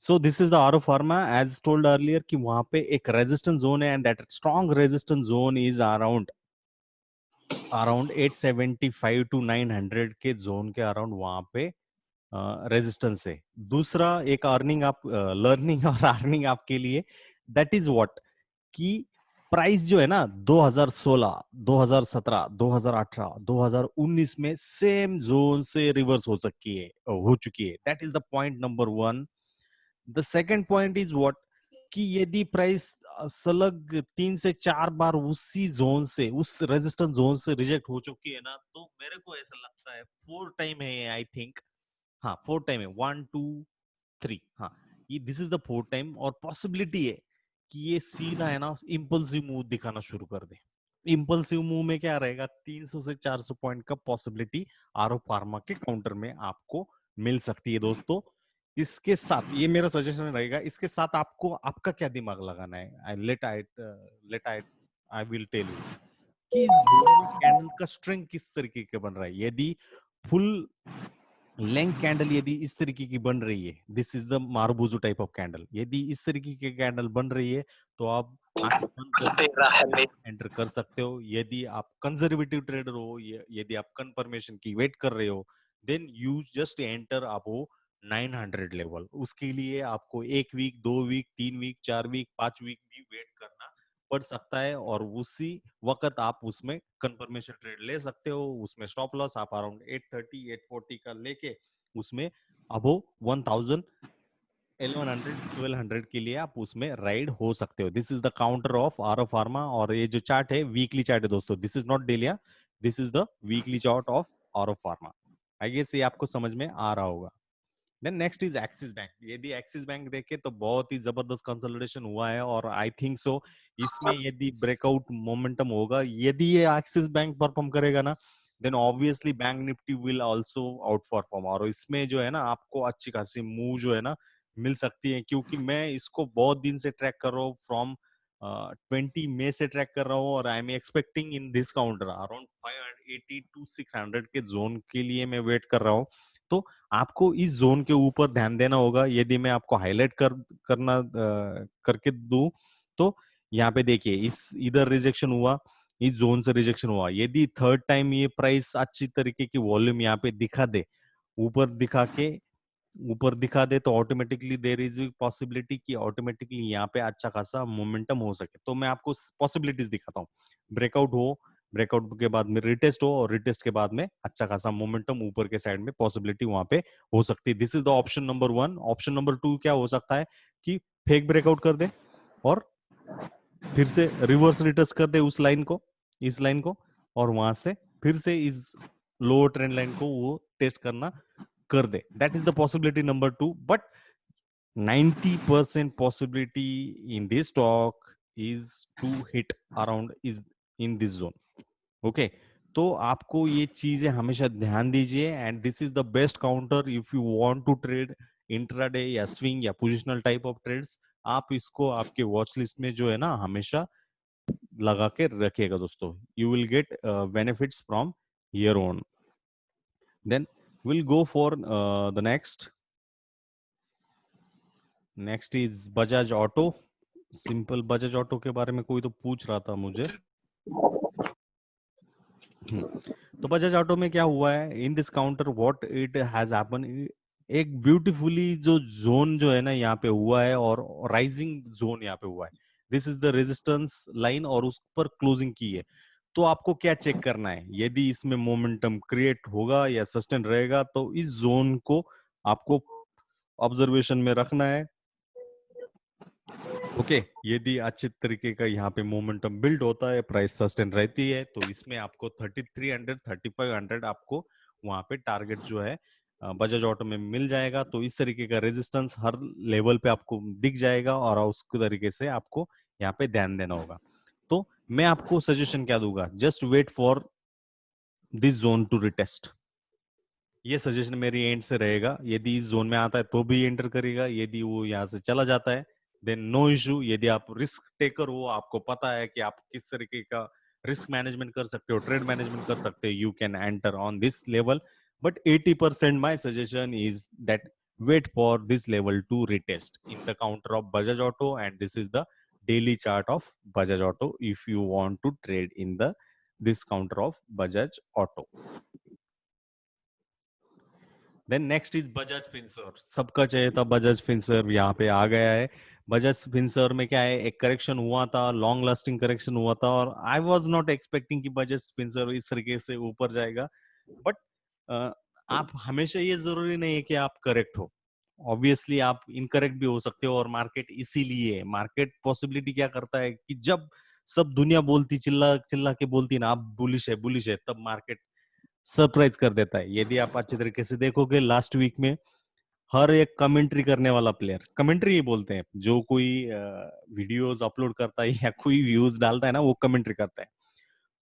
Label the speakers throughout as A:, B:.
A: So this is the Auro pharma as told earlier कि वहां पे एक रेजिस्टेंस जोन है and that strong resistance zone is around around 875 to 900 के zone के अराउंड वहां पे रेजिस्टेंस है। दूसरा एक अर्निंग आप लर्निंग और अर्निंग आपके लिए, दैट इज व्हाट कि प्राइस जो है ना 2016, 2017, 2018, 2019 में सेम जोन से रिवर्स हो चुकी है। That is the point number one. The second point is what कि यदि प्राइस सलग 3 से 4 बार उसी जोन से, उस रेजिस्टेंस जोन से रिजेक्ट हो चुकी है ना, तो मेरे को ऐसा लगता है 4 टाइम है आई थिंक। हाँ 4 टाइम है, 1 2 3। हाँ ये दिस इज द 4 टाइम और पॉसिबिलिटी है कि ये सीधा है ना इम्पल्सिव मूव दिखाना शुरू कर दे। इम्पल्सिव मूव में क्या रहेगा, 300 से 400 पॉइंट का पॉसिबिलिटी आरो फार्मा के काउंटर में आपको मिल सकती है दोस्तों। इसके साथ ये मेरा सजेशन रहेगा, इसके साथ आपको आपका क्या दिमाग लगाना है, आई विल टेल यू कि इस जोन में कैंडल का स्ट्रेंथ किस तरीके का बन रहा है। यदि फुल लेंथ कैंडल यदि इस तरीके की बन रही है, this is the marubozu type of candle, यदि इस तरीके की कैंडल बन रही है तो आप आंख बंद करके एंटर कर सकते हो। यदि आप कंजर्वेटिव ट्रेडर हो, यदि आप कंफर्मेशन की वेट कर रहे हो, then you just enter above 900 level. उसके लिए आपको 1 week, 2 week, 3 week, 4 week, 5 week भी वेट करना पड़ सकता है और उसी वक्त आप उसमें कंफर्मेशन ट्रेड ले सकते हो। उसमें स्टॉप लॉस आप अराउंड 830, 840 का लेके उसमें अबो 1000, 1100, 1200 के लिए आप उसमें राइड हो सकते हो। This is the counter of Auro pharma. और ये जो चार्ट है वीकली चार्ट है दोस्तों, this is not daily, this is the weekly chart of Auro pharma. I guess ये आपको समझ में आ रहा होगा। Then next is Axis bank. यदि एक्सिस बैंक देखे तो बहुत ही जबरदस्त कंसोलिडेशन हुआ है और आई थिंक सो इसमें यदि ब्रेकआउट मोमेंटम होगा, यदि ये एक्सिस बैंक परफॉर्म करेगा ना, then obviously bank Nifty will also outperform. और इसमें जो है ना आपको अच्छी खासी मूव जो है ना मिल सकती है, क्योंकि मैं इसको बहुत दिन से ट्रैक कर रहा हूँ, फ्रॉम 20 मई से ट्रैक कर रहा हूँ और I am expecting in this counter around 580 to 600 के जोन के लिए मैं वेट कर रहा हूँ। तो आपको इस जोन के ऊपर ध्यान देना होगा। यदि मैं आपको हाईलाइट करके दूं तो यहाँ पे देखिए इस इधर रिजेक्शन हुआ, इस जोन से रिजेक्शन हुआ। यदि थर्ड टाइम ये प्राइस अच्छी तरीके की वॉल्यूम यहाँ पे दिखा दे, ऊपर दिखा के ऊपर दिखा दे, तो ऑटोमेटिकली देर इज पॉसिबिलिटी कि ऑटोमेटिकली यहाँ पे अच्छा खासा मोमेंटम हो सके। तो मैं आपको पॉसिबिलिटीज दिखाता हूँ। ब्रेकआउट हो, ब्रेकआउट के बाद में रिटेस्ट हो और रिटेस्ट के बाद में अच्छा खासा मोमेंटम ऊपर के साइड में पॉसिबिलिटी वहां पे हो सकती है। This is the option number one. Option number two क्या हो सकता है कि फेक ब्रेकआउट कर दे और फिर से रिवर्स रिटेस्ट कर दे उस लाइन को, इस लाइन को, और वहां से फिर से इस लोअर ट्रेंड लाइन को वो टेस्ट करना कर दे। That is the possibility number two. But 90% possibility in this stock is to hit around is in this zone. Okay तो आपको ये चीजें हमेशा ध्यान दीजिए and this is the best counter if you want to trade intraday या swing या positional type of trades. आप इसको आपके वॉच लिस्ट में जो है ना हमेशा लगा के रखिएगा दोस्तों। You will get benefits from here on. Then will go for the next is Bajaj auto. Simple Bajaj auto के बारे में कोई तो पूछ रहा था मुझे। तो बजाज ऑटो में क्या हुआ है इन this counter, what it has happen, एक ब्यूटीफुली जो जोन जो है ना यहाँ पे हुआ है और राइजिंग जोन यहाँ पे हुआ है। This is the resistance line और उस पर क्लोजिंग की है। तो आपको क्या चेक करना है, यदि इसमें मोमेंटम क्रिएट होगा या सस्टेन रहेगा, तो इस जोन को आपको ऑब्जर्वेशन में रखना है। ओके यदि अच्छे तरीके का यहाँ पे मोमेंटम बिल्ड होता है, प्राइस सस्टेन रहती है, तो इसमें आपको 3300, 3500 आपको वहां पे टारगेट जो है बजाज ऑटो में मिल जाएगा। तो इस तरीके का रेजिस्टेंस हर लेवल पे आपको दिख जाएगा और उस तरीके से आपको यहाँ पे ध्यान देना होगा। तो मैं आपको सजेशन क्या दूंगा, just wait for this zone to retest. ये सजेशन मेरी एंड से रहेगा। यदि इस जोन में आता है तो भी एंटर करेगा, यदि वो यहाँ से चला जाता है देन नो इशू। यदि आप रिस्क टेकर हो, आपको पता है कि आप किस तरीके का रिस्क मैनेजमेंट कर सकते हो, ट्रेड मैनेजमेंट कर सकते हो, you can enter on this level. But 80% my suggestion is that wait for this level to retest in the counter of Bajaj Auto, and this is the daily chart of Bajaj Auto if you want to trade in the this counter of Bajaj Auto. Then next is Bajaj finserv. सबका चाहिए था Bajaj Finserv, यहाँ पे आ गया है। Bajaj Finserv में क्या है, एक करेक्शन हुआ था, लॉन्ग लास्टिंग करेक्शन हुआ था, और आई वाज नॉट एक्सपेक्टिंग कि बजाज फिनसर्व इस तरीके से ऊपर जाएगा। बट आप हमेशा, ये जरूरी नहीं है कि आप करेक्ट हो। ऑब्वियसली आप इनकरेक्ट भी हो सकते हो, और मार्केट इसीलिए, मार्केट पॉसिबिलिटी क्या करता है कि जब सब दुनिया बोलती, चिल्ला चिल्ला के बोलती ना, आप बुलिश है, तब मार्केट सरप्राइज कर देता है। यदि आप अच्छे तरीके से देखोगे लास्ट वीक में, हर एक कमेंट्री करने वाला प्लेयर, कमेंट्री ही बोलते हैं, जो कोई वीडियोस अपलोड करता है या कोई व्यूज डालता है ना, वो कमेंट्री करता है।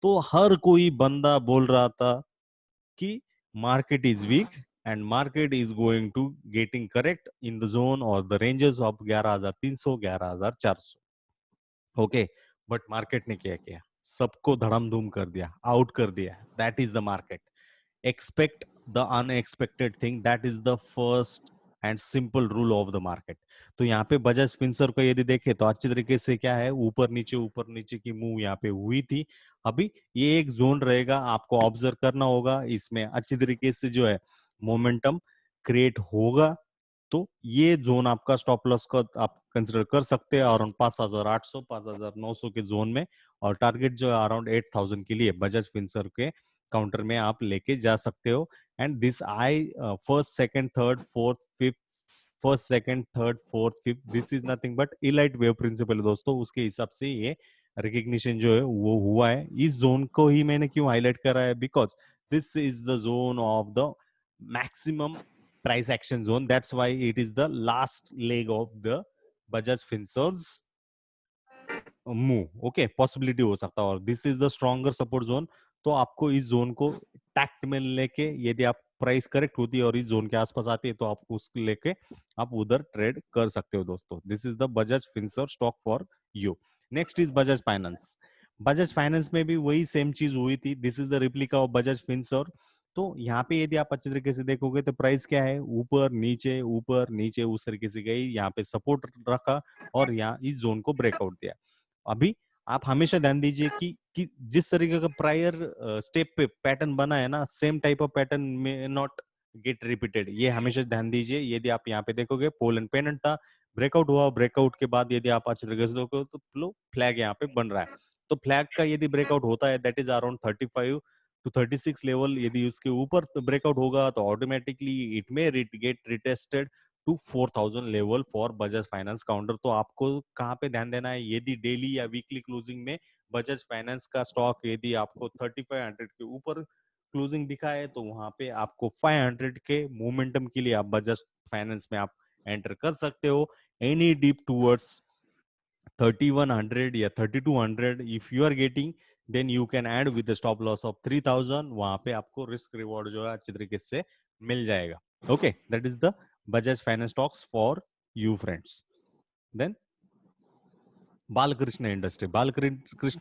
A: तो हर कोई बंदा बोल रहा था कि market is weak and market is going to getting correct in the zone और the ranges of 11,300 11,400। Okay, but market ने क्या किया, सबको धड़म धूम कर दिया, आउट कर दिया। That is the market. Expect the unexpected thing, that is the first and simple rule of the market. तो यहाँ पे बजाज फिंसर को यदि देखे तो अच्छी तरीके से क्या है, ऊपर नीचे की मूव यहाँ पे हुई थी। अभी ये एक जोन रहेगा, आपको ऑब्जर्व करना होगा, इसमें अच्छी तरीके से जो है मोमेंटम क्रिएट होगा। तो ये जोन आपका स्टॉप लॉस का आप कंसिडर कर सकते हैं अराउंड 5,800 5,900 के जोन में, और टारगेट जो है अराउंड 8,000 के लिए बजाज फिंसर के काउंटर में आप लेके जा सकते हो। And this I first second third fourth fifth, first second third fourth fifth, this is nothing but Elliott wave principle दोस्तों। उसके हिसाब से ये रिकग्निशन जो है वो हुआ है। इस जोन को ही मैंने क्यों हाईलाइट करा है, because this is the zone of the maximum price action zone. That's why it is the last leg of the Bajaj Finserv's move. Okay, possibility हो सकता है, और this is the stronger support zone. तो आपको इस zone को tact में लेके, यदि आप प्राइस करेक्ट होती है और इस जोन के आसपास आती है, तो आप उसको लेके आप उधर ट्रेड कर सकते हो दोस्तों। This is the Bajaj Finserv stock for you. Next is Bajaj Finance. Bajaj Finance में भी वही सेम चीज हुई थी। This is the replica of Bajaj Finserv. तो यहाँ पे यदि आप अच्छे तरीके से देखोगे तो प्राइस क्या है, ऊपर नीचे उस तरीके से गई, यहाँ पे सपोर्ट रखा और यहाँ इस जोन को ब्रेकआउट दिया। अभी आप हमेशा ध्यान दीजिए कि जिस तरीके का प्रायर स्टेप पे पैटर्न बना है ना, सेम टाइप ऑफ पैटर्न में नॉट गेट रिपीटेड। ये हमेशा ध्यान दीजिए। यदि आप यहाँ पे देखोगे, पोल एंड पेनेंट था, ब्रेकआउट हुआ, ब्रेकआउट के बाद यदि आप अच्छे तरीके से देखोगे तो फ्लैग यहाँ पे बन रहा है। तो फ्लैग का यदि ब्रेकआउट होता है, that is around 35 to 36 level, यदि उसके ऊपर ब्रेकआउट होगा तो automatically it may get retested to 4,000 level for Bajaj Finance counter. तो आपको कहाँ पे ध्यान देना है, यदि डेली या वीकली क्लोजिंग में बजाज फाइनेंस का स्टॉक यदि आपको 3500 के ऊपर क्लोजिंग दिखा है, तो वहां पे आपको 500 के मोमेंटम के लिए आप बजाज फाइनेंस में आप एंटर कर सकते हो। एनी डीप टूवर्ड्स 3100 या 3200 if you are getting, then you can add with the stop loss of 3000। वहां पे आपको रिस्क रिवॉर्ड जो है अच्छे तरीके से मिल जाएगा। Okay, that is the Bajaj finance stocks for you friends. Then Balkrishna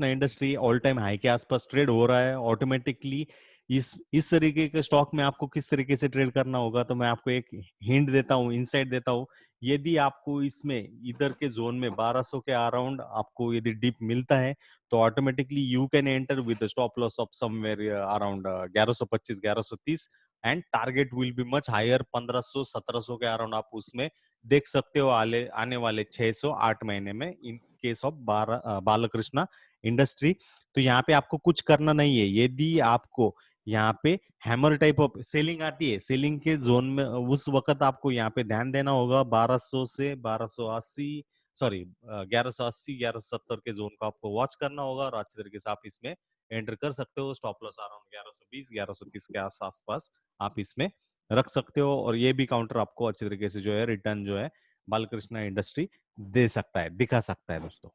A: industry all time high के आसपास ट्रेड हो रहा है ऑटोमेटिकली। इस तरीके के स्टॉक में आपको किस तरीके से ट्रेड करना होगा, तो मैं आपको एक हिंट देता हूँ, इनसाइट देता हूँ। यदि आपको इसमें इधर के जोन में 1200 के अराउंड आपको यदि डिप मिलता है, तो automatically you can enter with stop loss of somewhere around 1125 1130, and target will be much higher 1500 1700 के अराउंड आप उसमें देख सकते हो आने वाले 608 महीने में, in case of Balkrishna industry. तो यहाँ पे आपको कुछ करना नहीं है। यदि आपको यहाँ पे हैमर टाइप ऑफ सेलिंग आती है, सेलिंग के जोन में उस वक्त आपको यहाँ पे ध्यान देना होगा 1200 से 1280, सॉरी 1180 1170 के जोन को आपको वॉच करना होगा, और अच्छे तरीके से आप इसमें एंटर कर सकते हो। स्टॉप लॉस अराउंड 1120 1130 के आसपास आप इसमें रख सकते हो, और ये भी काउंटर आपको अच्छे तरीके से जो है रिटर्न जो है बालकृष्णा इंडस्ट्री दे सकता है, दिखा सकता है दोस्तों।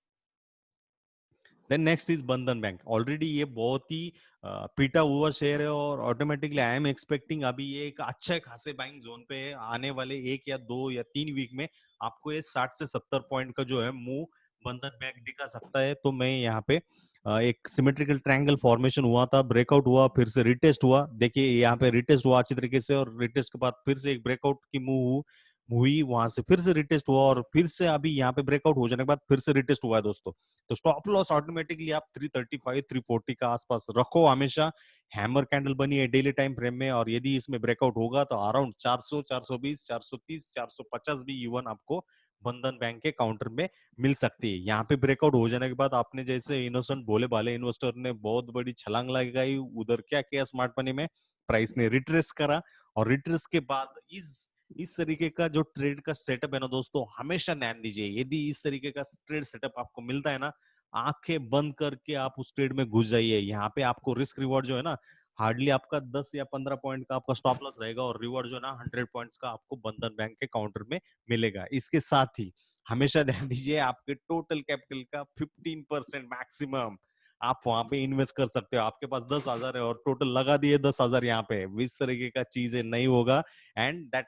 A: देन नेक्स्ट इज बंधन बैंक। ऑलरेडी ये बहुत ही पीटा हुआ शेयर है, और ऑटोमेटिकली आई एम एक्सपेक्टिंग अभी ये एक अच्छे खासे बाइंग जोन पे है। आने वाले 1 या 2 या 3 वीक में आपको ये 60 से 70 पॉइंट का जो है मूव बंधन बैंक दिखा सकता है। तो मैं यहाँ पे एक सिमेट्रिकल ट्रायंगल फॉर्मेशन हुआ था, ब्रेकआउट हुआ, फिर से रिटेस्ट हुआ। देखिए यहाँ पे रिटेस्ट हुआ अच्छी तरीके से, और रिटेस्ट के बाद फिर से एक ब्रेकआउट की मूव हुई, वहां से फिर से रिटेस्ट हुआ और फिर से अभी यहाँ पे ब्रेकआउट हो जाने के बाद फिर से रिटेस्ट हुआ है दोस्तों। तो स्टॉप लॉस ऑटोमेटिकली आप 335 340 का आसपास रखो हमेशा। हैमर कैंडल बनी है डेली टाइम फ्रेम में, और यदि इसमें ब्रेकआउट होगा तो अराउंड 400 420 430 450 भी इवन आपको बंधन बैंक के काउंटर में मिल सकती है। यहाँ पे ब्रेकआउट हो जाने के बाद आपने जैसे इनोसेंट भोले भाले इन्वेस्टर ने बहुत बड़ी छलांग लगाई, उधर क्या किया स्मार्ट मनी में, प्राइस ने रिट्रेस करा, और रिट्रेस के बाद इस तरीके का जो ट्रेड का सेटअप है ना दोस्तों, हमेशा ध्यान दीजिए। यदि इस तरीके का ट्रेड सेटअप आपको मिलता है ना, आंखें बंद करके आप उस ट्रेड में घुस जाइए। यहाँ पे आपको रिस्क रिवॉर्ड जो है ना, हार्डली आपका 10 या 15 पॉइंट का आपका स्टॉप लॉस रहेगा, और रिवॉर्ड जो है ना 100 पॉइंट्स का आपको बंधन बैंक के काउंटर में मिलेगा। इसके साथ ही हमेशा ध्यान दीजिए, आपके टोटल कैपिटल का 15% मैक्सिमम आप वहां पे इन्वेस्ट कर सकते हो। आपके पास 10,000 है और टोटल लगा दिए 10,000 यहाँ पे, इस तरीके का चीजें नहीं होगा। And that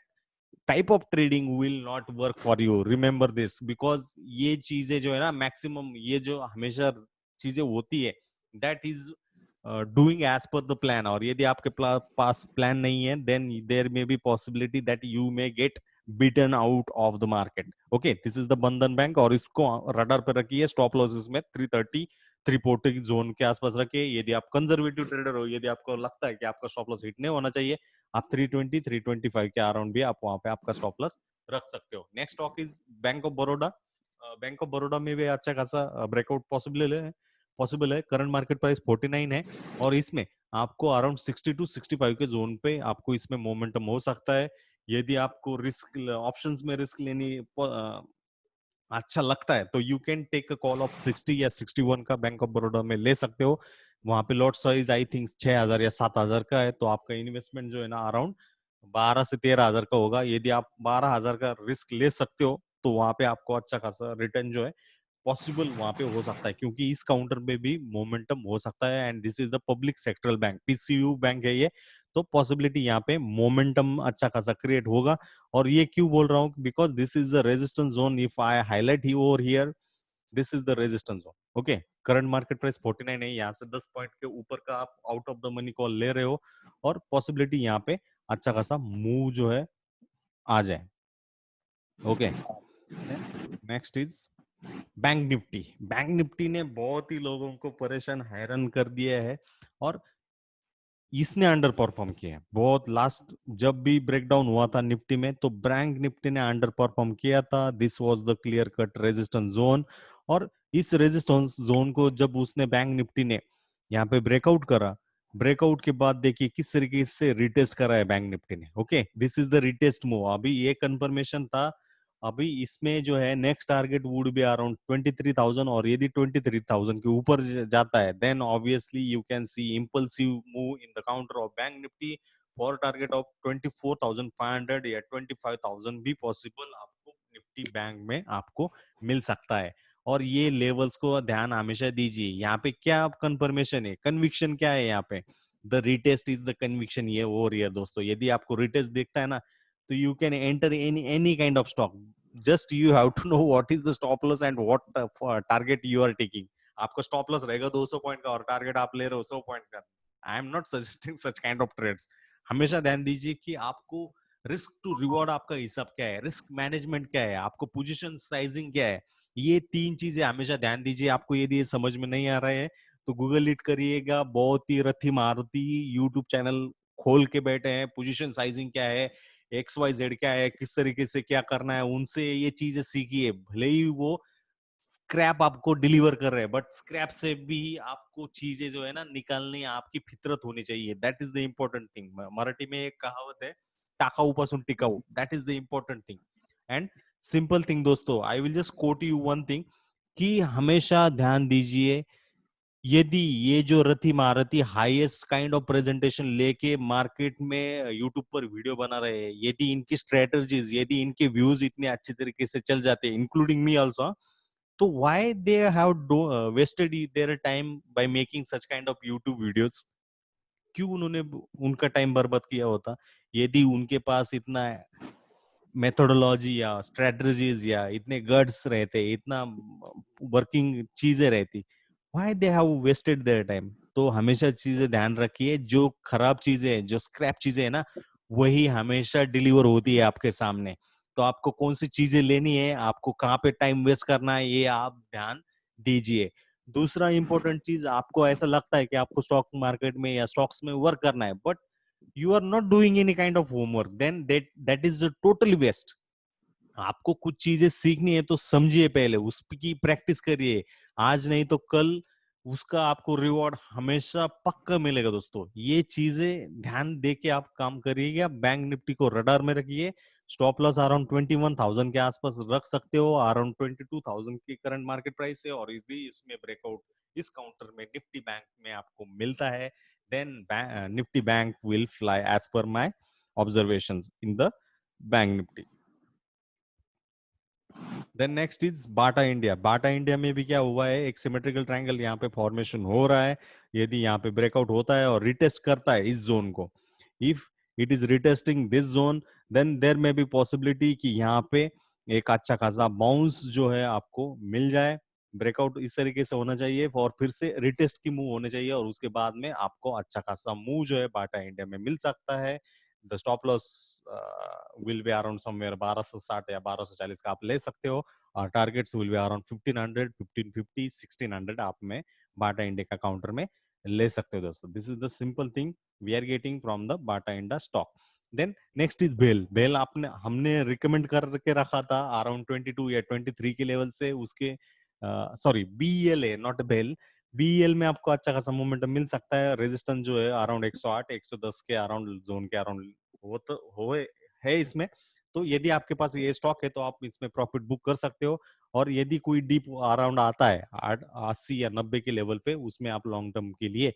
A: type of trading will not work for you, remember this, because ये चीजें जो है ना मैक्सिमम, ये जो हमेशा चीजें होती है, that is doing as per the plan. और यदि आपके पास प्लान नहीं है, then there may be possibility that you may get beaten out of the market. Okay, this is the Bandhan bank, और इसको रडार पे रखिए। स्टॉप लॉसेस में 330 340 जोन के आसपास रखिए। यदि आप कंजर्वेटिव ट्रेडर हो, यदि आपको लगता है कि आपका स्टॉप लॉस हिट नहीं होना चाहिए, आप 320 325 के अराउंड भी आप वहां पे आपका स्टॉप लॉस रख सकते हो। Next stock is bank of Baroda. Bank of Baroda में भी अच्छा खासा ब्रेकआउट पॉसिबल है। करंट मार्केट प्राइस 49 है, और इसमें आपको अराउंड 60 टू 65 के जोन पे आपको इसमें मोमेंटम हो सकता है। यदि आपको रिस्क ऑप्शंस में रिस्क लेनी अच्छा लगता है, तो you can take a call of 60 या 61 का बैंक ऑफ बड़ौदा में ले सकते हो। वहां पे लॉट साइज आई थिंक 6,000 या 7,000 का है, तो आपका इन्वेस्टमेंट जो है ना अराउंड 12 से 13,000 का होगा। यदि आप 12,000 का रिस्क ले सकते हो, तो वहां पे आपको अच्छा खासा रिटर्न जो है पॉसिबल वहां पे हो सकता है, क्योंकि इस काउंटर में भी मोमेंटम हो सकता है। And this is the public sectoral bank, PCU bank है ये। तो पॉसिबिलिटी यहाँ पे मोमेंटम अच्छा खासा क्रिएट होगा। और ये क्यों बोल रहा हूँ, because this is the resistance zone. If I highlight he over here, this is the resistance zone. Okay, current market price 49 है, यहाँ से 10 पॉइंट के ऊपर का आप out of the money call ले रहे हो, और पॉसिबिलिटी यहाँ पे अच्छा खासा मूव जो है आ जाए। Okay, next is bank Nifty. Bank Nifty ने बहुत ही लोगों को परेशान हैरान कर दिया है, और इसने अंडर परफॉर्म किया है बहुत। लास्ट जब भी ब्रेकडाउन हुआ था निफ्टी में, तो बैंक निफ्टी ने अंडर परफॉर्म किया था। This was the clear cut resistance zone, और इस रेजिस्टेंस जोन को जब उसने बैंक निफ्टी ने यहाँ पे ब्रेकआउट करा, ब्रेकआउट के बाद देखिए किस तरीके से रिटेस्ट करा है बैंक निफ्टी ने। Okay, this is the retest move. अभी ये कंफर्मेशन था, अभी इसमें जो है next target would be around 23,000, और यदि 23,000 के ऊपर जाता है, then obviously you can see impulsive move in the counter of bank Nifty for target of 24,500 या 25,000 भी पॉसिबल आपको निफ्टी बैंक में आपको मिल सकता है। और ये लेवल्स को ध्यान हमेशा दीजिए। यहाँ पे क्या कंफर्मेशन है, कन्विक्शन क्या है यहाँ पे, the retest is the conviction. ये और ये दोस्तों, यदि आपको रिटेस्ट दिखता है ना, तो you can enter any kind of stock. Just you have to know what is the stop loss and what target you are taking. आपका स्टॉप लॉस रहेगा 200 पॉइंट का, और टारगेट आप ले रहे हो 100 पॉइंट का। I am not suggesting such kind of trades. हमेशा ध्यान दीजिए कि आपको रिस्क टू रिवॉर्ड आपका हिसाब क्या है, रिस्क मैनेजमेंट क्या है, आपको पोजीशन साइजिंग क्या है। ये तीन चीजें हमेशा ध्यान दीजिए। आपको यदि ये समझ में नहीं आ रहा है, तो गूगल इट करिएगा। बहुत ही रथी मारुति यूट्यूब चैनल खोल के बैठे हैं। पोजीशन साइजिंग क्या है, XYZ क्या है, किस तरीके से क्या करना है, उनसे ये चीजें सीखिए। भले ही वो स्क्रैप आपको डिलीवर कर रहे हैं, बट स्क्रैप से भी आपको चीजें जो है ना निकालनी आपकी फितरत होनी चाहिए। That is the important thing. Marathi में एक कहावत है, टाकाऊ पासून टिकाऊ। That is the important thing. And simple thing दोस्तों, I will just quote you one thing, कि हमेशा ध्यान दीजिए, यदि ये जो रथी महारथी हाईएस्ट काइंड ऑफ प्रेजेंटेशन लेके मार्केट में यूट्यूब पर वीडियो बना रहे हैं, यदि इनकी स्ट्रेटजीज, यदि इनके व्यूज इतने अच्छे तरीके से चल जाते हैं, इंक्लूडिंग मी आल्सो, तो why they have wasted their time by making such kind of YouTube videos? क्यों उन्होंने उनका टाइम बर्बाद किया होता? यदि उनके पास इतना मेथोडोलॉजी या स्ट्रेटजीज या इतने गट्स रहते, इतना वर्किंग चीजें रहती, why they have wasted their time? तो हमेशा चीजें ध्यान रखिए, जो खराब चीजें हैं, जो स्क्रैप चीजें है ना, वही हमेशा डिलीवर होती है आपके सामने। तो आपको कौन सी चीजें लेनी है, आपको कहाँ पे टाइम वेस्ट करना है, ये आप ध्यान दीजिए। दूसरा इंपॉर्टेंट चीज, आपको ऐसा लगता है कि आपको स्टॉक मार्केट में या स्टॉक्स में वर्क करना है, but you are not doing any kind of homework, then that is totally waste. आपको कुछ चीजें सीखनी है तो समझिए, पहले उसकी प्रैक्टिस करिए, आज नहीं तो कल उसका आपको रिवॉर्ड हमेशा पक्का मिलेगा दोस्तों। ये चीजें ध्यान दे के आप काम करिएगा। बैंक निफ्टी को रडार में रखिए। स्टॉप लॉस अराउंड 21,000 के आसपास रख सकते हो, अराउंड 22,000 की करंट मार्केट प्राइस है, और यदि इसमें ब्रेकआउट इस काउंटर में निफ्टी बैंक में आपको मिलता है, then Nifty bank will fly as per my observations in the bank Nifty. Then next is Bata India. Bata India में भी क्या हुआ है, एक सिमेट्रिकल ट्रायंगल यहाँ पे फॉर्मेशन हो रहा है। यदि यहाँ पे ब्रेकआउट होता है और रिटेस्ट करता है इस जोन को, if it is retesting this zone, then there may be possibility कि यहाँ पे एक अच्छा खासा बाउंस जो है आपको मिल जाए। ब्रेकआउट इस तरीके से होना चाहिए और फिर से रिटेस्ट की मूव होने चाहिए, और उसके बाद में आपको अच्छा खासा मूव जो है बाटा इंडिया में मिल सकता है। The stop loss will be around somewhere 1260 या 1240 का आप ले सकते हो, और टारगेट्स विल बी अराउंड 1500, 1550, 1600 आप में बाटा इंडिया का काउंटर में ले सकते हो दोस्तों। This is the simple thing we are getting from the Bata India stock. Then next is BEL. BEL आपने हमने रिकमेंड करके रखा था अराउंड 22 या 23 के लेवल से, उसके सॉरी बीईएल है नॉट बेल। बीईएल में आपको अच्छा खासा मोमेंटम मिल सकता है। रेजिस्टेंस जो है अराउंड 108 110 के अराउंड जोन के अराउंड वो तो हो है इसमें। तो यदि आपके पास ये स्टॉक है तो आप इसमें प्रॉफिट बुक कर सकते हो, और यदि कोई डीप अराउंड आता है 80 या 90 के लेवल पे, उसमें आप लॉन्ग टर्म के लिए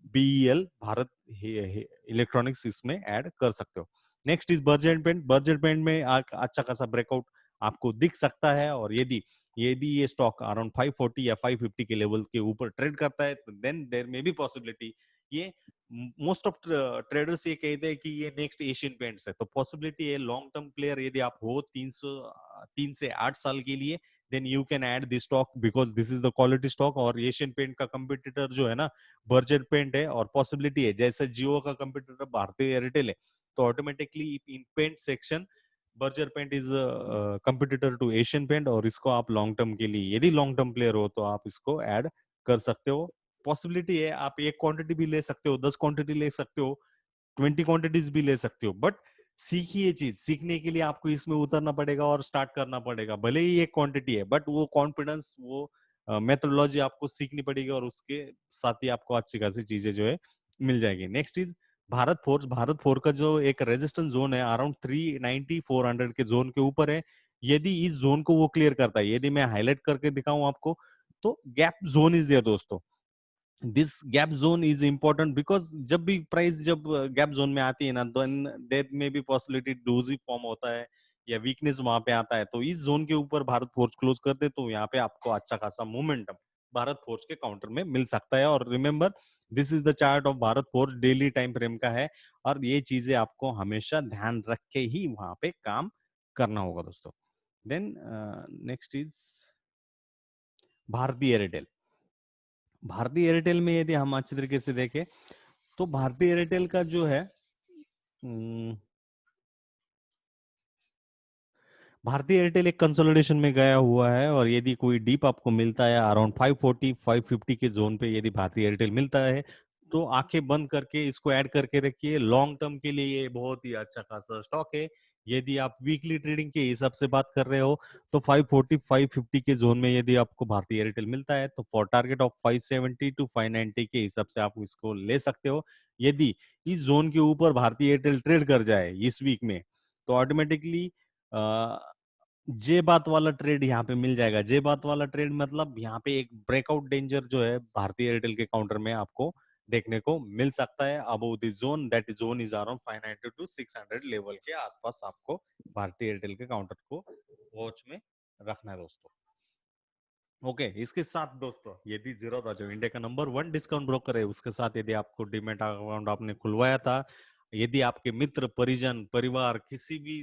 A: बीईएल भारत इलेक्ट्रॉनिक्स इसमें ऐड कर सकते हो। Next is Berger paint. Berger paint में अच्छा खासा ब्रेकआउट आपको दिख सकता है, और यदि यदि ये स्टॉक अराउंड 540 या 550 के लेवल के ऊपर ट्रेड करता है, तो then there may be possibility, ये मोस्ट ऑफ ट्रेडर्स ये कहते हैं कि ये नेक्स्ट एशियन पेंट्स है, तो पॉसिबिलिटी है लॉन्ग टर्म प्लेयर यदि आप हो 3 से 8 साल के लिए, then you can add this stock because this is the quality stock. और एशियन पेंट का कंपटीटर जो है ना बर्जर पेंट है, और पॉसिबिलिटी है जैसे जियो का कंपटीटर भारतीय एयरटेल है, तो automatically in paint section Berger paint is competitor to Asian paint, और इसको आप लॉन्ग टर्म के लिए यदि लॉन्ग टर्म प्लेयर हो तो आप इसको ऐड कर सकते हो। पॉसिबिलिटी है आप एक क्वांटिटी भी ले सकते हो, 10 क्वांटिटी ले सकते हो, 20 क्वांटिटीज भी ले सकते हो, बट सीखिए चीज। सीखने के लिए आपको इसमें उतरना पड़ेगा और स्टार्ट करना पड़ेगा। भले ही एक क्वांटिटी है, बट वो कॉन्फिडेंस, वो मेथोडोलॉजी आपको सीखनी पड़ेगी, और उसके साथ ही आपको अच्छी खासी चीजें जो है मिल जाएगी। Next is Bharat force. Bharat force का जो एक रेजिस्टेंस जोन है अराउंड 390 400 के जोन के ऊपर है। यदि इस जोन को वो क्लियर करता है, यदि मैं हाईलाइट करके दिखाऊं आपको, तो गैप जोन इज देयर दोस्तों। This gap zone is important because जब भी प्राइस जब गैप जोन में आती है ना, देन देयर में भी पॉसिबिलिटी डोजी फॉर्म होता है या वीकनेस वहां पे आता है, तो इस जोन के ऊपर भारत फोर्स क्लोज कर दे तो यहाँ पे आपको अच्छा खासा मोमेंटम भारत फोर्स के काउंटर में मिल सकता है। और remember, this is the chart of Bharat force, daily time frame का है, और ये चीजें आपको हमेशा ध्यान रख के ही वहां पे काम करना होगा दोस्तों। देन नेक्स्ट इज भारतीय एयरटेल। भारतीय एयरटेल में यदि हम अच्छी तरीके से देखें, तो भारतीय एयरटेल का जो है भारतीय एयरटेल एक कंसोलिडेशन में गया हुआ है, और यदि कोई डीप आपको मिलता है अराउंड 540 550 के जोन पे, यदि भारतीय एयरटेल मिलता है, तो आंखें बंद करके इसको ऐड करके रखिए। लॉन्ग टर्म के लिए ये बहुत ही अच्छा खासा स्टॉक है। यदि आप वीकली ट्रेडिंग के हिसाब से बात कर रहे हो, तो 540 550 के जोन में यदि आपको भारतीय एयरटेल मिलता है, तो फॉर टारगेट ऑफ 570 टू 590 के हिसाब से आप इसको ले सकते हो। यदि इस जोन के ऊपर भारतीय एयरटेल ट्रेड कर जाए इस वीक में, तो ऑटोमेटिकली जे बात वाला ट्रेड यहाँ पे मिल जाएगा। जे बात वाला ट्रेड मतलब यहाँ पे एक ब्रेकआउट डेंजर जो है भारतीय एयरटेल के काउंटर में आपको देखने को मिल सकता है। Above the zone, that zone is around 590 to 600 level के आसपास आपको भारतीय एयरटेल के काउंटर को वॉच में रखना है दोस्तों। ओके इसके साथ दोस्तों, यदि जीरोधा जो इंडिया का नंबर 1 डिस्काउंट ब्रोकर है, उसके साथ यदि आपको डीमैट अकाउंट आपने खुलवाया था, यदि आपके मित्र परिजन परिवार किसी भी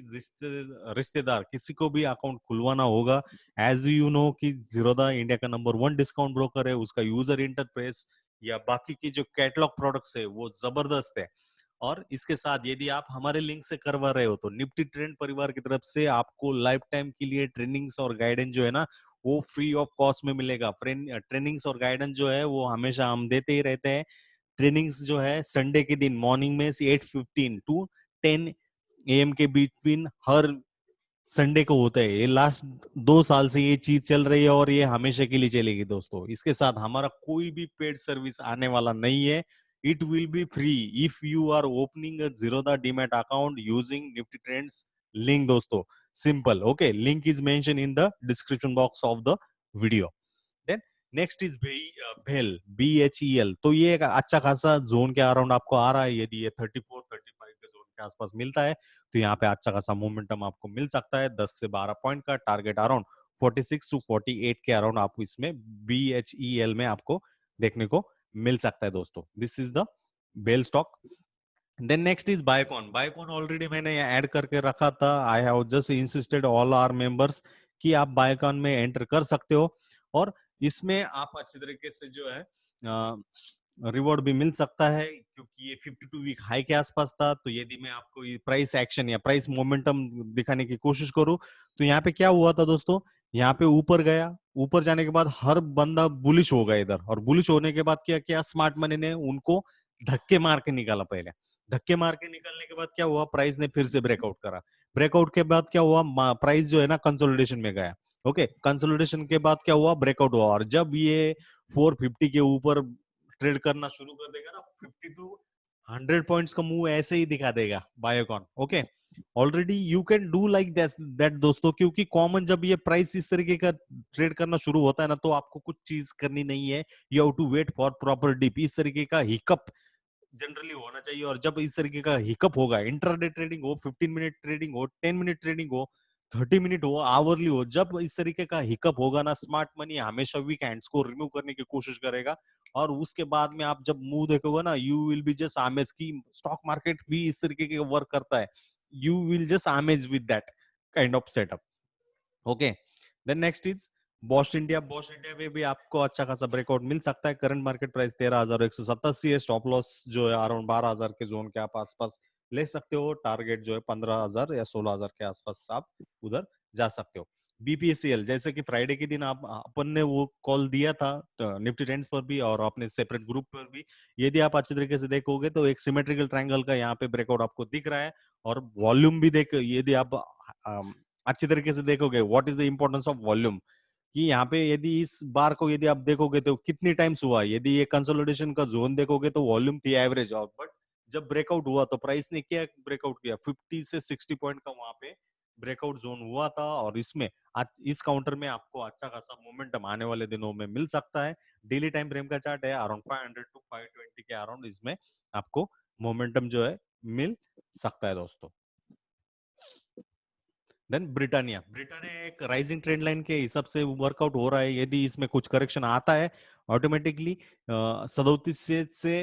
A: रिश्तेदार किसी को भी अकाउंट खुलवाना होगा, एज यू नो कि जीरोधा इंडिया का नंबर 1 डिस्काउंट ब्रोकर है, उसका यूजर इंटरफेस या बाकी की जो कैटलॉग प्रोडक्ट्स है वो जबरदस्त है। और इसके साथ यदि आप हमारे लिंक से करवा रहे हो तो निफ्टी ट्रेंड परिवार की तरफ से आपको लाइफ टाइम के लिए ट्रेनिंग्स और गाइडेंस जो है ना वो फ्री ऑफ कॉस्ट में मिलेगा। ट्रेनिंग्स और गाइडेंस जो है वो हमेशा हम देते ही रहते हैं। ट्रेनिंग्स जो है संडे के दिन मॉर्निंग में 8:15 टू 10 AM के बिटवीन हर संडे को होता है। ये लास्ट 2 साल से ये चीज चल रही है और ये हमेशा के लिए चलेगी दोस्तों। इसके साथ हमारा कोई भी पेड सर्विस आने वाला नहीं है। It will be free if you are opening a Zerodha demat account using Nifty trends link दोस्तों। Simple okay, link is mention in the description box of the video. Then next is भेल, BHEL। तो ये एक अच्छा खासा जोन के around आपको आ रहा है। यदि ये 34-35 के जोन के आसपास मिलता है तो यहाँ पे अच्छा खासा मोमेंटम आपको मिल सकता है। 10 से 12 पॉइंट का टारगेट अराउंड 46 to 48 के अराउंड आपको इसमें BHEL में आपको देखने को मिल सकता है दोस्तों। This is the BEL stock. Then next is Biocon. Biocon already मैंने ऐड करके रखा था। I have just insisted all our members कि आप बायकॉन में एंटर कर सकते हो और इसमें आप अच्छी तरीके से जो है रिवॉर्ड भी मिल सकता है क्योंकि ये 52 वीक हाई के आसपास था। तो यदि मैं आपको ये प्राइस एक्शन या प्राइस मोमेंटम दिखाने की कोशिश करूं तो यहाँ पे क्या हुआ था दोस्तों, यहाँ पे ऊपर गया, ऊपर जाने के बाद हर बंदा बुलिश हो गया इधर, और बुलिश होने के बाद क्या किया स्मार्ट मनी ने उनको धक्के मार के निकाला। पहले धक्के मार के निकलने के बाद क्या हुआ, प्राइस ने फिर से ब्रेकआउट करा। ब्रेकआउट के बाद क्या हुआ, प्राइस जो है ना कंसोलिडेशन में गया। ओके, कंसोलिडेशन के बाद क्या हुआ, ब्रेकआउट हुआ, और जब ये 450 के ऊपर ट्रेड करना शुरू कर देगा ना, 50 टू 100 पॉइंट्स का मूव ऐसे ही दिखा देगा Biocon. Okay, already you can do like that दोस्तों, क्योंकि कॉमन जब ये प्राइस इस तरीके का ट्रेड करना शुरू होता है ना तो आपको कुछ चीज करनी नहीं है। You have to wait for proper dip. इस तरीके का हिकअप जनरली होना चाहिए, और जब इस तरीके का हिकअप होगा, इंट्राडे ट्रेडिंग हो, 15 मिनट ट्रेडिंग हो, 10 मिनट ट्रेडिंग हो, 30 मिनट हो, आवरली हो, जब इस तरीके का हिकअप होगा ना, स्मार्ट मनी हमेशा वीक हैंड्स को रिमूव करने की कोशिश करेगा। और उसके बाद में आप जब मूव देखोगे ना, यू विल बी जस्ट आमेज की स्टॉक मार्केट भी इस तरीके के वर्क करता है। You will just amaze with that kind of setup. Okay, then next is Bosch India. Bosch India में भी आपको अच्छा खासा ब्रेकआउट मिल सकता है। करंट मार्केट प्राइस 13,187 है। स्टॉप लॉस जो है अराउंड 12,000 के जोन के आप आसपास ले सकते हो। टारगेट जो है 15,000 या 16,000 के आसपास आप उधर जा सकते हो। BPCL, जैसे कि फ्राइडे के दिन आप अपन ने वो कॉल दिया था निफ्टी ट्रेंड्स पर भी और अपने सेपरेट ग्रुप पर भी, यदि आप अच्छे तरीके से देखोगे तो एक सिमेट्रिकल ट्रायंगल का यहाँ पे ब्रेकआउट आपको दिख रहा है। और वॉल्यूम भी देख, यदि आप अच्छी तरीके से देखोगे, what is the importance of volume, कि यहाँ पे यदि इस बार को यदि आप देखोगे तो कितनी टाइम्स हुआ, यदि ये कंसोलिडेशन का जोन देखोगे तो वॉल्यूम थी एवरेज, और बट जब ब्रेकआउट हुआ तो प्राइस ने क्या ब्रेकआउट किया, 50 से 60 पॉइंट का वहां पे ब्रेकआउट जोन हुआ था। और इसमें आज इस काउंटर में आपको अच्छा खासा मोमेंटम आने वाले दिनों में मिल सकता है। डेली टाइम फ्रेम का चार्ट है, अराउंड 500 टू 520 के अराउंड इसमें आपको मोमेंटम जो है मिल सकता है दोस्तों। Then Britannia. ब्रिटानिया एक राइजिंग ट्रेंड लाइन के हिसाब से वर्कआउट हो रहा है। यदि इसमें कुछ करेक्शन आता है ऑटोमेटिकली 37 से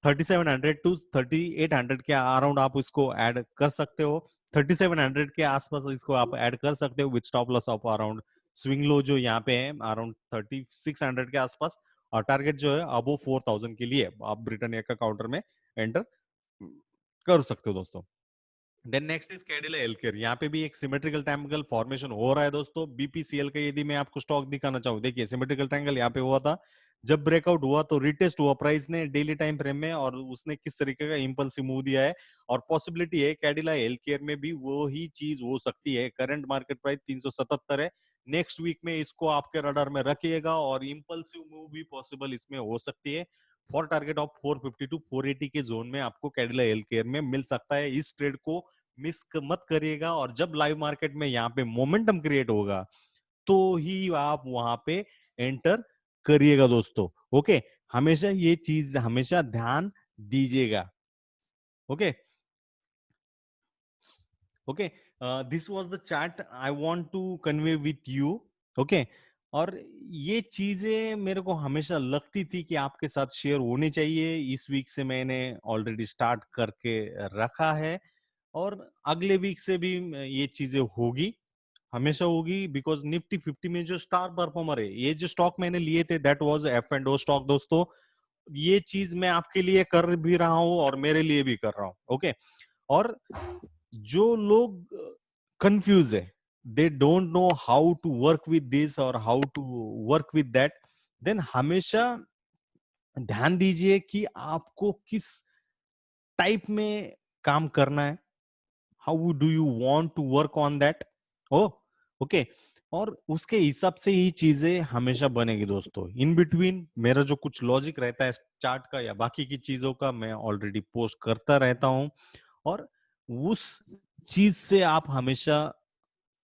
A: 3700 टू 3800 के अराउंड आप इसको ऐड कर सकते हो। 3700 के आसपास इसको आप ऐड कर सकते हो with stop loss of around, swing low जो यहाँ पे है अराउंड 3600 के आसपास, और टारगेट जो है अबो 4000 के लिए आप ब्रिटानिया का काउंटर में एंटर कर सकते हो दोस्तों। Then next is Cadila healthcare. यहाँ पे भी एक सिमेट्रिकल ट्रायंगल फॉर्मेशन हो रहा है दोस्तों। BPCL का यदि मैं आपको स्टॉक दिखाना चाहूँ, देखिए सिमेट्रिकल ट्रायंगल यहाँ पे हुआ था, जब ब्रेकआउट हुआ तो रिटेस्ट हुआ प्राइस ने डेली टाइम फ्रेम में, और उसने किस तरीके का इंपल्सिव मूव दिया है। और पॉसिबिलिटी है कैडिला हेल्थकेयर में भी वो ही चीज हो सकती है। करंट मार्केट प्राइस 377 है। नेक्स्ट वीक में इसको आपके रडार में रखिएगा, और इंपल्सिव मूव भी पॉसिबल इसमें हो सकती है। फॉर टारगेट ऑफ 450 टू 480 के जोन में आपको कैडिला हेल्थकेयर में मिल सकता है। इस ट्रेड को मिस मत करिएगा, और जब लाइव मार्केट में यहाँ पे मोमेंटम क्रिएट होगा तो ही आप वहां पे एंटर करिएगा दोस्तों। ओके, हमेशा ये चीज हमेशा ध्यान दीजिएगा। Okay okay, this was the chart I want to convey with you. Okay, और ये चीजें मेरे को हमेशा लगती थी कि आपके साथ शेयर होनी चाहिए। इस वीक से मैंने ऑलरेडी स्टार्ट करके रखा है, और अगले वीक से भी ये चीजें होगी, हमेशा होगी। बिकॉज निफ्टी 50 में जो स्टार परफॉर्मर है, ये जो स्टॉक मैंने लिए थे दैट वाज F&O स्टॉक दोस्तों। ये चीज मैं आपके लिए कर भी रहा हूं और मेरे लिए भी कर रहा हूं, ओके। और जो लोग कंफ्यूज है, they don't know how to work with this और how to work with that, then हमेशा ध्यान दीजिए कि आपको किस टाइप में काम करना है, how do you want to work on that, oh okay. और उसके हिसाब से ही चीजें हमेशा बनेगी दोस्तों। इन बिटवीन मेरा जो कुछ लॉजिक रहता है चार्ट का या बाकी की चीजों का, मैं ऑलरेडी पोस्ट करता रहता हूं, और उस चीज से आप हमेशा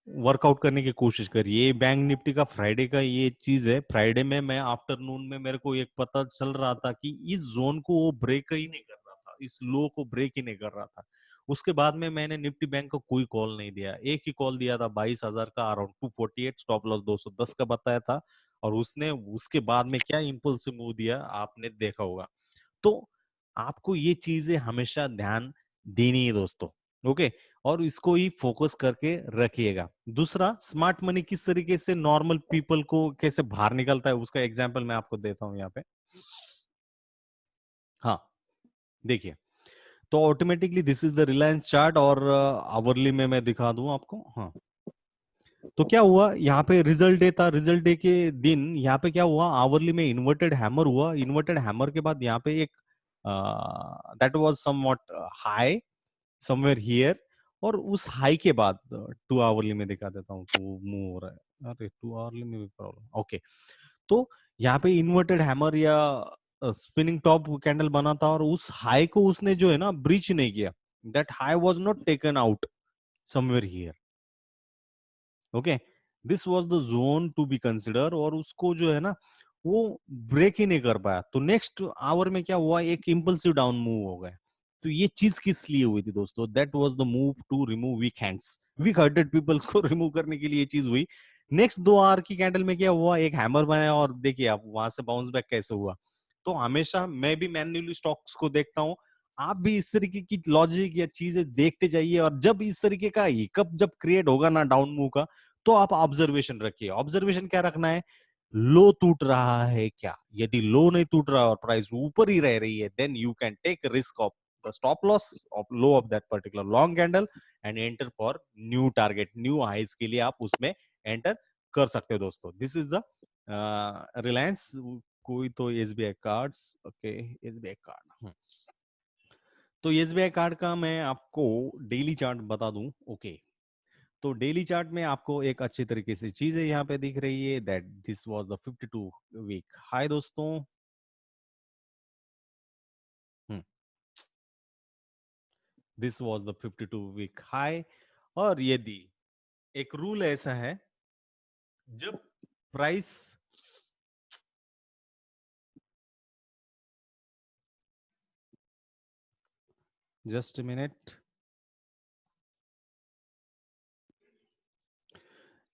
A: वर्कआउट करने की कोशिश करिए। बैंक निफ्टी का फ्राइडे का ये चीज है, फ्राइडे में मैं आफ्टरनून में मेरे को एक पता चल रहा था कि इस जोन को वो ब्रेक ही नहीं कर रहा था, इस लो को ब्रेक ही नहीं कर रहा था। उसके बाद में मैंने निफ्टी बैंक को कोई कॉल नहीं दिया, एक ही कॉल दिया था 22,000 का अराउंड 248, स्टॉप लॉस 210 का बताया था। और उसने उसके बाद में क्या इम्पल्सिव मूव दिया आपने देखा होगा। तो आपको ये चीजें हमेशा ध्यान देनी है दोस्तों, ओके। और इसको ही फोकस करके रखिएगा। दूसरा, स्मार्ट मनी किस तरीके से नॉर्मल पीपल को कैसे बाहर निकलता है, उसका एग्जांपल मैं आपको देता हूं यहाँ पे। हाँ, देखिए, तो automatically this is the Reliance chart, और आवरली में मैं दिखा दूं आपको। हाँ, तो क्या हुआ यहाँ पे, रिजल्ट डे था, रिजल्ट डे के दिन यहाँ पे क्या हुआ, आवरली में इन्वर्टेड हैमर हुआ। इन्वर्टेड हैमर के बाद यहाँ पे एक that was somewhat high somewhere here, और उस हाई के बाद 2 आवरली में दिखा देता हूँ, तो मूव हो रहा है। अरे 2 आवरली में भी प्रॉब्लम, ओके। तो यहाँ पे इन्वर्टेड हैमर या स्पिनिंग टॉप कैंडल बना था, और उस हाई को उसने जो है ना ब्रीच नहीं किया, that high was not taken out somewhere here, okay. This was the zone to be consider, और उसको जो है ना वो ब्रेक ही नहीं कर पाया। तो नेक्स्ट आवर में क्या हुआ, एक इम्पल्सिव डाउन मूव हो गया। तो ये चीज किस लिए हुई थी दोस्तों, that was the move to remove weak hands, weak hearted peoples को रिमूव करने के लिए ये चीज हुई। नेक्स्ट 2 आवर की कैंडल में क्या हुआ, एक हैमर बनाया, और देखिए आप वहां से बाउंस बैक कैसे हुआ। तो हमेशा मैं भी मैन्युअली स्टॉक्स को देखता हूँ, आप भी इस तरीके की लॉजिक या चीजें देखते जाइए, और जब इस तरीके का हिकअप जब क्रिएट होगा ना डाउन मूव का, तो आप ऑब्जर्वेशन रखिए। ऑब्जर्वेशन क्या रखना है, लो टूट रहा है क्या, यदि लो नहीं टूट रहा और प्राइस ऊपर ही रह रही है, then you can take risk of the stop loss of low of that particular long candle, and enter for new target, new highs के लिए आप उसमें एंटर कर सकते हो दोस्तों। This is the Reliance. कोई तो SBI cards, okay, SBI card. तो एसबीआई कार्ड का मैं आपको डेली चार्ट बता दूं, ओके। तो डेली चार्ट में आपको एक अच्छी तरीके से चीजें यहाँ पे दिख रही है, that this was the 52 week high दोस्तों। This was the 52 week high. और यदि एक रूल ऐसा है, जब प्राइस, जस्ट मिनट,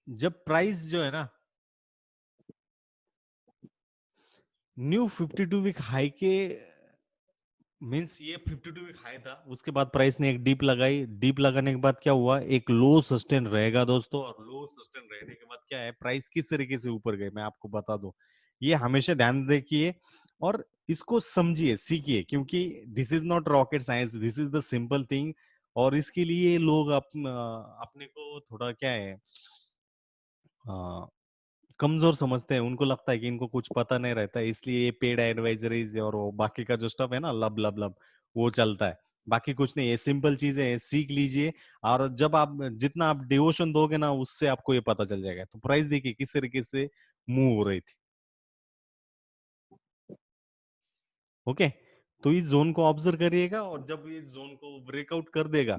A: जब प्राइस जो है ना न्यू 52 वीक हाई के, मीन्स ये 52 वीक हाई था, उसके बाद प्राइस ने एक डीप लगाई, डीप लगाने के बाद क्या हुआ, एक लो सस्टेन रहेगा दोस्तों, और लो सस्टेन रहने के बाद क्या है, प्राइस किस तरीके से ऊपर गए मैं आपको बता दूं। ये हमेशा ध्यान रखिए और इसको समझिए, सीखिए, क्योंकि this is not rocket science, this is the simple thing. और इसके लिए लोग अपने को थोड़ा क्या है, कमजोर समझते हैं, उनको लगता है कि इनको कुछ पता नहीं रहता है, इसलिए ये पेड एडवाइजरीज और वो बाकी का जो स्टफ है ना, लब लब लब, वो चलता है। बाकी कुछ नहीं, ये सिंपल चीजें हैं, सीख लीजिए। और जब आप जितना आप डिवोशन दोगे ना, उससे आपको ये पता चल जाएगा। तो प्राइस देखिए किस तरीके से मूव हो रही थी, ओके। तो इस जोन को ऑब्जर्व करिएगा, और जब इस जोन को ब्रेकआउट कर देगा,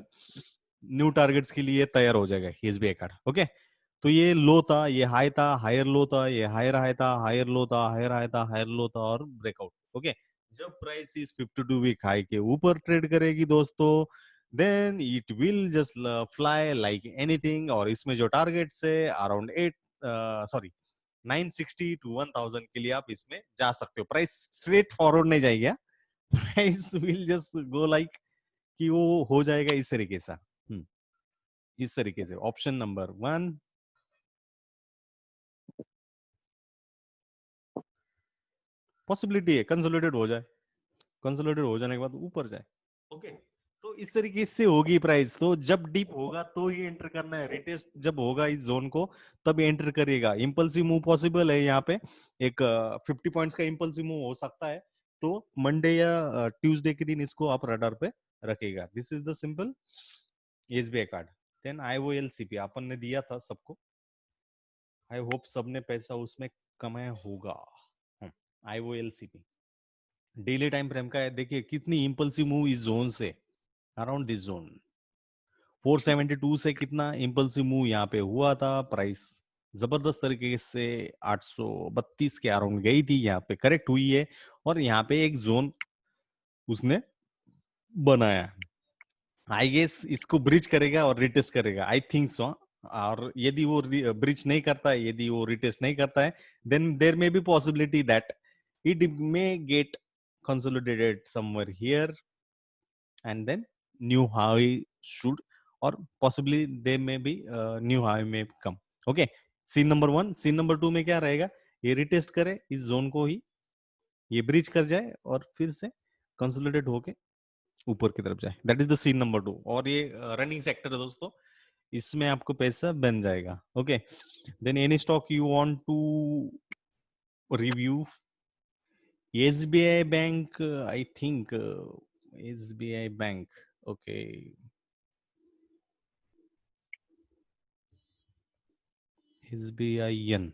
A: न्यू टारगेट्स के लिए तैयार हो जाएगा एसबीआई कार्ड, ओके। तो ये लो था, ये हाई था, हायर लो था, ये हायर हाई था, हायर लो था, हायर हाई था, हायर लो था, और ब्रेकआउट, ओके। जब प्राइस इस 52 वीक हाई के ऊपर ट्रेड करेगी दोस्तों, then it will just fly like anything. और इसमें जो टारगेट्स है अराउंड 8, सॉरी 960 टू 1000 के लिए आप इसमें जा सकते हो। प्राइस स्ट्रेट फॉरवर्ड नहीं जाएगा, price will just go like कि वो हो जाएगा इस तरीके से। इस तरीके से ऑप्शन नंबर 1, पॉसिबिलिटी है कंसोलिडेट हो जाए, कंसोलिडेट हो जाने के बाद ऊपर जाए। ओके, तो इस तरीके से होगी प्राइस। तो जब डीप होगा तो ही एंटर करना है, रिटेस्ट जब होगा इस जोन को तब एंटर करिएगा। इंपल्सिव मूव पॉसिबल है यहाँ पे, एक 50 पॉइंट्स का इंपल्सिव मूव हो सकता है, तो मंडे या ट्यूसडे के दिन इसको आप रडार पे रखेगा। This is the simple SBI card. Then IOLCP अपन ने दिया था सबको, आई होप सबने पैसा उसमें कमाया होगा। आईओएलसीपी डेली टाइम फ्रेम का है, देखिए कितनी इंपल्सिव मूव इस जोन से, अराउंड दिस जोन 472 से कितना इंपल्सिव मूव यहाँ पे हुआ था, प्राइस जबरदस्त तरीके से 832 के अराउंड गई थी, यहाँ पे करेक्ट हुई है और यहाँ पे एक जोन उसने बनाया। आई गेस इसको ब्रिज करेगा और रिटेस्ट करेगा, आई थिंक सो। और यदि वो ब्रिज नहीं करता है, यदि वो रिटेस्ट नहीं करता है, then there may be possibility that it may get consolidated somewhere here and then new high should, or possibly they may be new high may come. Okay, scene number 1। Scene number 2 में क्या रहेगा, ये retest करे इस zone को ही, ये bridge कर जाए और फिर से कंसोलिडेट होके ऊपर की तरफ जाए, that is the scene number 2। और ये रनिंग सेक्टर है दोस्तों, इसमें आपको पैसा बन जाएगा। Okay, then any stock you want to review? SBI Bank, I think SBI Bank. Okay. SBIN.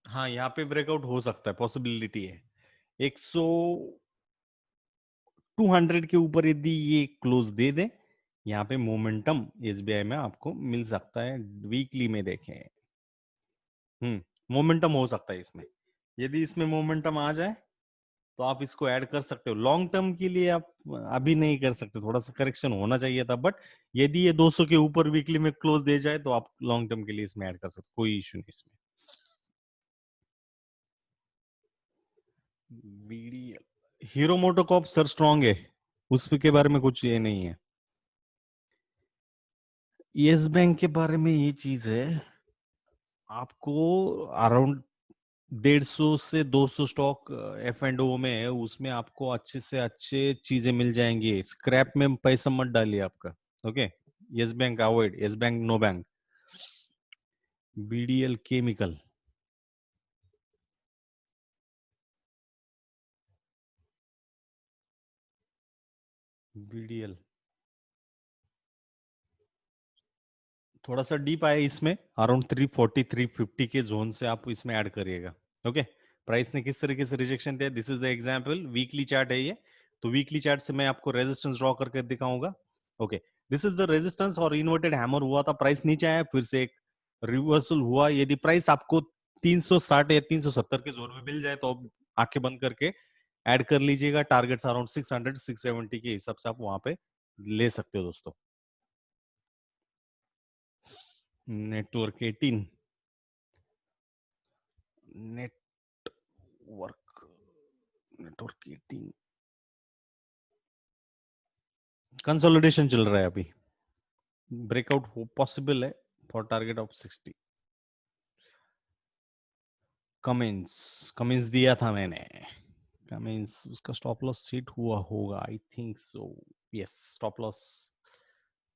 A: हाँ, यहाँ पे ब्रेकआउट हो सकता है, पॉसिबिलिटी है। 100 200 के ऊपर यदि ये क्लोज दे दे, यहाँ पे मोमेंटम SBI में आपको मिल सकता है। वीकली में देखें, मोमेंटम हो सकता है इसमें। यदि इसमें मोमेंटम आ जाए तो आप इसको ऐड कर सकते हो। लॉन्ग टर्म के लिए आप अभी नहीं कर सकते, थोड़ा सा करेक्शन होना चाहिए था, बट यदि ये 200 के ऊपर वीकली में क्लोज दे जाए तो आप लॉन्ग टर्म के लिए इसमें ऐड कर सकते हो, कोई इश्यू नहीं इसमें। BDL hero MotoCorp sir strong है, उसके बारे में कुछ ये नहीं है। यस बैंक के बारे में ये चीज है, आपको अराउंड 150 से 200 स्टॉक F&O में है, उसमें आपको अच्छे से अच्छे चीजें मिल जाएंगी। स्क्रैप में पैसा मत डालिए आपका। Okay, Yes Bank avoid, Yes Bank no bank. BDL chemical, BDL थोड़ा सा डीप आया इसमें, अराउंड 340 350 के जोन से आप इसमें ऐड करिएगा। ओके, प्राइस ने किस तरीके से रिजेक्शन दिया, this is the example. Weekly chart है ये, तो वीकली चार्ट से मैं आपको रेजिस्टेंस ड्रॉ करके दिखाऊंगा। Okay, this is the resistance और इन्वर्टेड हैमर हुआ था, प्राइस नीचे आया, फिर से एक रिवर्सल हुआ। यदि प्राइस आपको 360 या 370 के जोन में मिल जाए तो आप आंखें बंद करके ऐड कर लीजिएगा। टारगेट्स अराउंड 600 670 के हिसाब से आप वहां पे ले सकते हो दोस्तों। नेटवर्क 18, नेटवर्क 18 कंसोलिडेशन चल रहा है अभी, ब्रेकआउट पॉसिबल है फॉर टारगेट ऑफ 60। कमिंस दिया था मैंने, कमिंस उसका स्टॉप लॉस हिट हुआ होगा, I think so. Yes, stop loss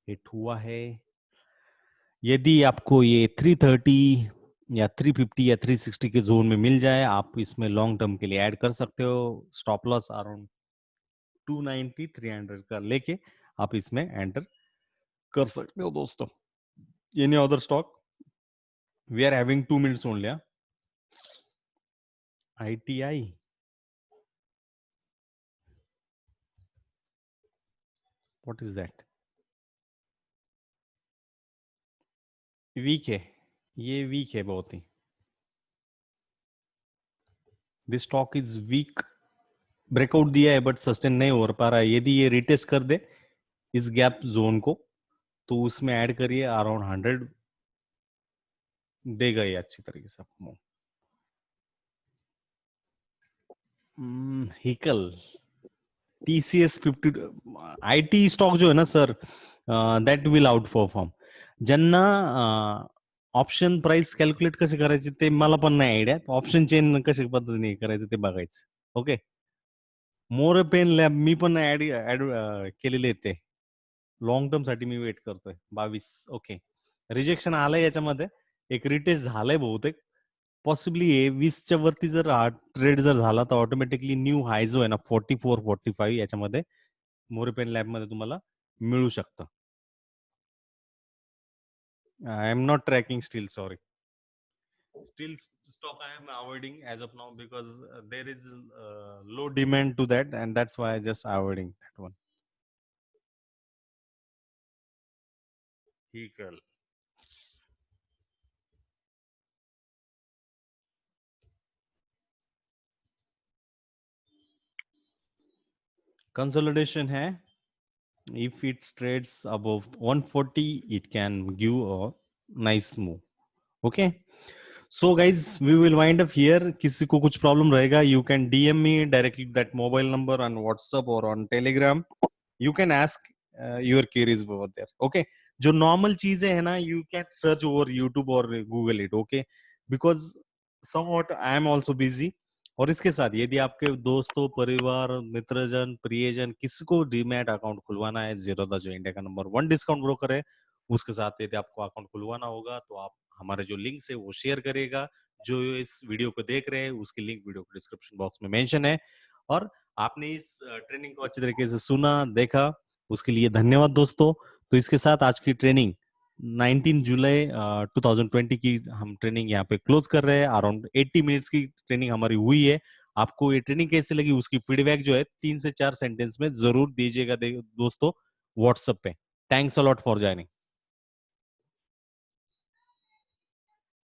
A: hit हुआ है। यदि आपको ये 330 या 350 या 360 के जोन में मिल जाए, आप इसमें लॉन्ग टर्म के लिए ऐड कर सकते हो। स्टॉप लॉस अराउंड 290 300 का लेके आप इसमें एंटर कर सकते हो दोस्तों। Any other stock? We are having 2 minutes only. ITI, what is that? Weak है, ये वीक है बहुत ही। This stock is weak, breakout दिया है बट सस्टेन नहीं हो पा रहा है। यदि ये रिटेस्ट कर दे इस गैप जोन को तो उसमें ऐड करिए, अराउंड 100 देगा ये अच्छी तरीके से आपको। हिकल, TCS 50, IT स्टॉक जो है ना sir, that will out perform. ज्यांना ऑप्शन प्राइस कॅल्क्युलेट कशी करायची ते मला पण नाही आयडिया. ऑप्शन चेन कशा पद्धतीने करायचं ते बघायचं. ओके. मोर पेन लॅब मी पण ऍड ऍड केलेले आहेत ते. लॉंग टर्म साठी मी वेट करतोय. 22. ओके. रिजेक्शन आलंय याच्यामध्ये. एक रिटेस्ट झालंय बहुतेक. पॉसिबली 20च्या वरती जर हा ट्रेड जर झाला तर ऑटोमॅटिकली न्यू हाय जो आहे ना 44, 45 याच्यामध्ये मोरपेन लॅब मध्ये तुम्हाला मिळू शकतं. I am not tracking steel, sorry. Still stock I am avoiding as of now because there is low demand to that, and that's why I just avoiding that one. Equal. Consolidation है. If it trades above 140, it can give a nice move. Okay. So guys, we will wind up here. किसी को कुछ problem रहेगा, you can DM me directly that mobile number on WhatsApp or on Telegram. You can ask your queries over there. Okay. जो normal चीजें है ना, you can search over YouTube or Google it. Okay. Because somewhat I am also busy. और इसके साथ यदि आपके दोस्तों, परिवार, मित्रजन, प्रियजन किसी को डीमैट अकाउंट खुलवाना है, जीरोधा जो इंडिया का नंबर 1 डिस्काउंट ब्रोकर है, उसके साथ यदि आपको अकाउंट खुलवाना होगा तो आप हमारे जो लिंक्स है वो शेयर करेगा. जो इस वीडियो को देख रहे हैं उसकी लिंक वीडियो को डिस्क्रिप्शन बॉक्स में मेंशन है. और आपने इस ट्रेनिंग को अच्छी तरीके से सुना, देखा, उसके लिए धन्यवाद दोस्तों. तो इसके साथ आज की ट्रेनिंग 19 जुलाई 2020 की हम ट्रेनिंग यहाँ पे क्लोज कर रहे हैं. अराउंड 80 मिनट्स की ट्रेनिंग हमारी हुई है. आपको ये ट्रेनिंग कैसी लगी उसकी फीडबैक जो है 3 से 4 सेंटेंस में जरूर दीजिएगा दोस्तों व्हाट्सएप पे. Thanks a lot for joining.